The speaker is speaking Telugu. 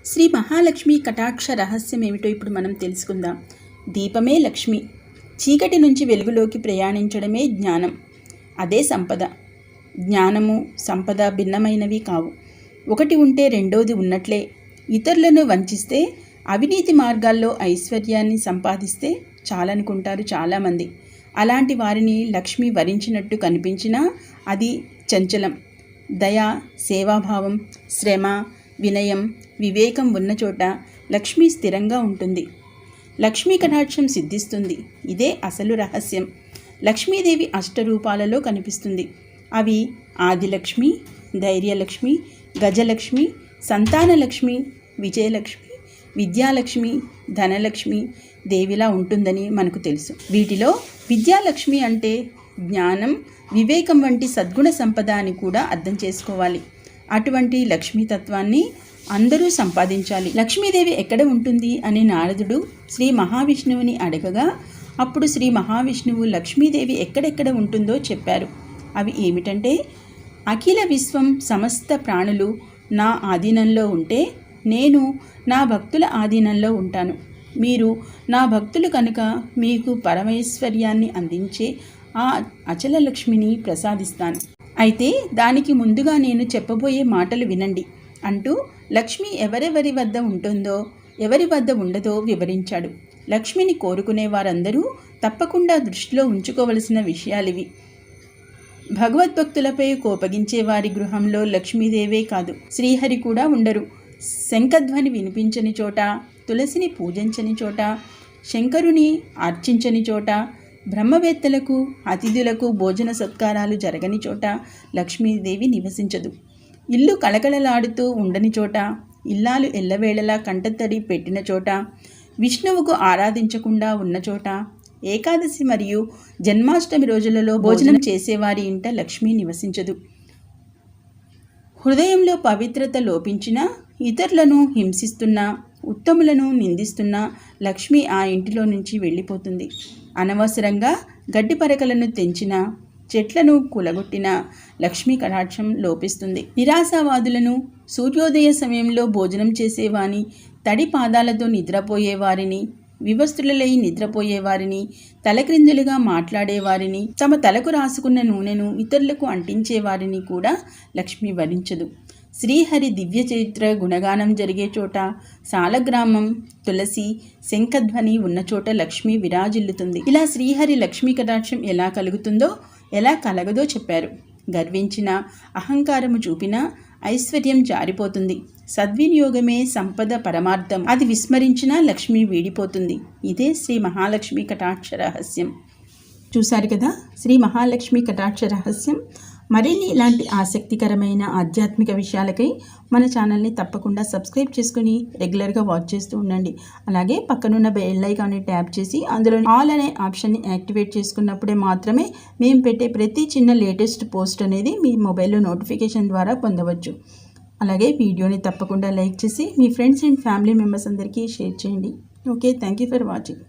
శ్రీ మహాలక్ష్మి కటాక్ష రహస్యం ఏమిటో ఇప్పుడు మనం తెలుసుకుందాం. దీపమే లక్ష్మి. చీకటి నుంచి వెలుగులోకి ప్రయాణించడమే జ్ఞానం. అదే సంపద. జ్ఞానము సంపద భిన్నమైనవి కావు. ఒకటి ఉంటే రెండోది ఉన్నట్లే. ఇతరులను వంచిస్తే, అవినీతి మార్గాల్లో ఐశ్వర్యాన్ని సంపాదిస్తే చాలనుకుంటారు చాలామంది. అలాంటి వారిని లక్ష్మి వరించినట్టు కనిపించినా అది చంచలం. దయ, సేవాభావం, శ్రమ, వినయం, వివేకం ఉన్న చోట లక్ష్మి స్థిరంగా ఉంటుంది. లక్ష్మీ కటాక్షం సిద్ధిస్తుంది. ఇదే అసలు రహస్యం. లక్ష్మీదేవి అష్టరూపాలలో కనిపిస్తుంది. అవి ఆదిలక్ష్మి, ధైర్యలక్ష్మి, గజలక్ష్మి, సంతానలక్ష్మి, విజయలక్ష్మి, విద్యాలక్ష్మి, ధనలక్ష్మి దేవిలా ఉంటుందని మనకు తెలుసు. వీటిలో విద్యాలక్ష్మి అంటే జ్ఞానం, వివేకం వంటి సద్గుణ సంపద అని కూడా అర్థం చేసుకోవాలి. అటువంటి లక్ష్మీతత్వాన్ని అందరూ సంపాదించాలి. లక్ష్మీదేవి ఎక్కడ ఉంటుంది అని నారదుడు శ్రీ మహావిష్ణువుని అడగగా, అప్పుడు శ్రీ మహావిష్ణువు లక్ష్మీదేవి ఎక్కడెక్కడ ఉంటుందో చెప్పారు. అవి ఏమిటంటే, అఖిల విశ్వం సమస్త ప్రాణులు నా ఆధీనంలో ఉంటే నేను నా భక్తుల ఆధీనంలో ఉంటాను. మీరు నా భక్తులు కనుక మీకు పరమైశ్వర్యాన్ని అందించే ఆ అచల లక్ష్మిని ప్రసాదిస్తాను. అయితే దానికి ముందుగా నేను చెప్పబోయే మాటలు వినండి అంటూ లక్ష్మి ఎవరెవరి వద్ద ఉంటుందో, ఎవరి వద్ద ఉండదో వివరించాడు. లక్ష్మిని కోరుకునే వారందరూ తప్పకుండా దృష్టిలో ఉంచుకోవలసిన విషయాలివి. భగవద్భక్తులపై కోపగించే వారి గృహంలో లక్ష్మీదేవే కాదు, శ్రీహరి కూడా ఉండరు. శంఖధ్వని వినిపించని చోట, తులసిని పూజించని చోట, శంకరుని అర్చించని చోట, బ్రహ్మవేత్తలకు అతిథులకు భోజన సత్కారాలు జరగని చోట లక్ష్మీదేవి నివసించదు. ఇల్లు కళకళలాడుతూ ఉండని చోట, ఇల్లాలు ఎల్లవేళలా కంటతడి పెట్టిన చోట, విష్ణువుకు ఆరాధించకుండా ఉన్న చోట, ఏకాదశి మరియు జన్మాష్టమి రోజులలో భోజనం చేసేవారి ఇంట లక్ష్మి నివసించదు. హృదయంలో పవిత్రత లోపించినా, ఇతరులను హింసిస్తున్నా, ఉత్తములను నిందిస్తున్నా లక్ష్మి ఆ ఇంటిలో నుంచి వెళ్ళిపోతుంది. అనవసరంగా గడ్డి పరకలను తెంచిన, చెట్లను కూలగొట్టిన లక్ష్మీ కటాక్షం లోపిస్తుంది. నిరాశావాదులను, సూర్యోదయ సమయంలో భోజనం చేసేవాని, తడి పాదాలతో నిద్రపోయేవారిని, వివస్త్రులై నిద్రపోయేవారిని, తలక్రిందులుగా మాట్లాడేవారిని, తమ తలకు రాసుకున్న నూనెను ఇతరులకు అంటించేవారిని కూడా లక్ష్మి వరించదు. శ్రీహరి దివ్య చరిత్ర గుణగానం జరిగే చోట, సాలగ్రామం, తులసి, శంఖధ్వని ఉన్న చోట లక్ష్మి విరాజిల్లుతుంది. ఇలా శ్రీహరి లక్ష్మీ కటాక్షం ఎలా కలుగుతుందో, ఎలా కలగదో చెప్పారు. గర్వించిన, అహంకారము చూపినా ఐశ్వర్యం జారిపోతుంది. సద్వినియోగమే సంపద పరమార్థం. అది విస్మరించినా లక్ష్మి వీడిపోతుంది. ఇదే శ్రీ మహాలక్ష్మి కటాక్ష రహస్యం. చూశారు కదా, శ్రీ మహాలక్ష్మి కటాక్ష రహస్యం. మరిన్ని ఇలాంటి ఆసక్తికరమైన ఆధ్యాత్మిక విషయాలకై మన ఛానల్ని తప్పకుండా సబ్స్క్రైబ్ చేసుకుని రెగ్యులర్గా వాచ్ చేస్తూ ఉండండి. అలాగే పక్కనున్న బెల్ ఐకాన్ని ట్యాప్ చేసి అందులో ఆల్ అనే ఆప్షన్ని యాక్టివేట్ చేసుకున్నప్పుడే మాత్రమే మేము పెట్టే ప్రతి చిన్న లేటెస్ట్ పోస్ట్ అనేది మీ మొబైల్లో నోటిఫికేషన్ ద్వారా పొందవచ్చు. అలాగే వీడియోని తప్పకుండా లైక్ చేసి మీ ఫ్రెండ్స్ అండ్ ఫ్యామిలీ మెంబర్స్ అందరికీ షేర్ చేయండి. Okay, thank you for watching.